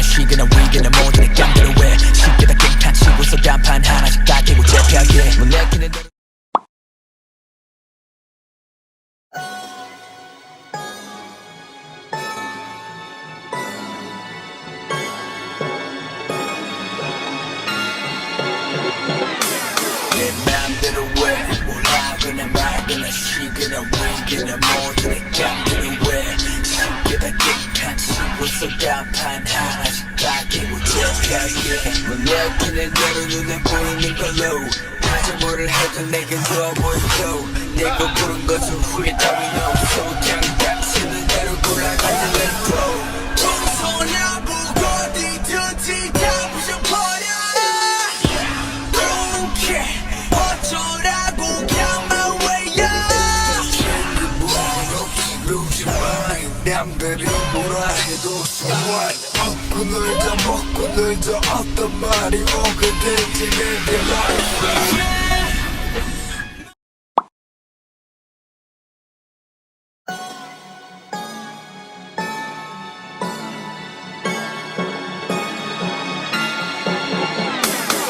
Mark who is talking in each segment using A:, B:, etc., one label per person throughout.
A: 시그널 위기는 모든 깜들어 왜 쉽게 다 깽판 치고서 단판 하나씩 다 깨고 재패하게 못 내키는 대로 내 맘대로 왜 뭐라거나 말거나 시그널 위기는 모든 깜들어 왜 쉽게 다 깽판 치고서 단판 하나씩 다 깨고 재패하게 못 내키는 대로 눈에 보이는 걸로 하지 뭐를 해도 내겐 좋아 보이고 내가 부른 것은 후회 따윈 없어 그냥 닥치는 대로 골라가는 let go 손이나 보고 어디든지 다 부셔버려 Don't care 어쩌라고 그냥 my way up lose your mind 남들이 뭐라 해도 so what 얻고 놀자 먹고 놀자 어떤 말이 오거든지 내게 life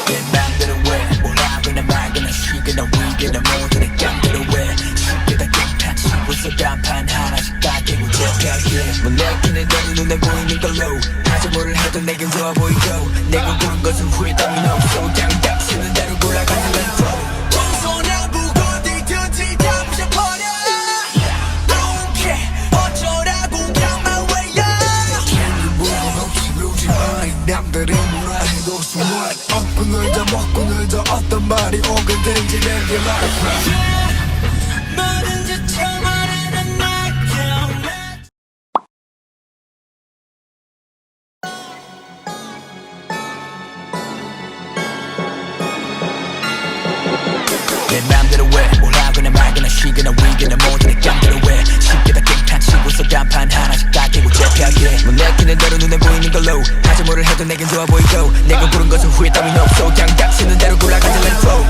A: 내 맘대로 왜 뭐라거나 말거나 시그널 위기는 모든 깜들어 왜 쉽게 다 깽판 치고서 단판 하나씩 다 깨고 재패하게 못 내키는 대로 눈에 보이는 걸로 하지 뭐를 해도 내겐 좋아 보이고 내가 고른 것은 후회 따윈 없어 그냥 닥치는 대로 골라가는 let go 손이나 보고 어디든지 다 부셔버려 Don't care 어쩌라고 그냥 my way up 무슨 없이 lose your mind 남들이 뭐라 해도 so what 얻고 놀자 먹고 놀자 어떤 말이 오거든지 내게 life 뭐든지 참아내는 나경 내 맘대로 왜 뭐라거나 말거나 시그널 위기는 모든 깜들어 왜 쉽게 다 깽판 치고서 단판 하나씩 다 깨고 재패하게 못 내키는 대로 눈에 보이는 걸로 하지 뭐를 해도 내겐 좋아 보이고 내가 고른 것은 후회 따윈 없어 그냥 닥치는 대로 골라가는 let go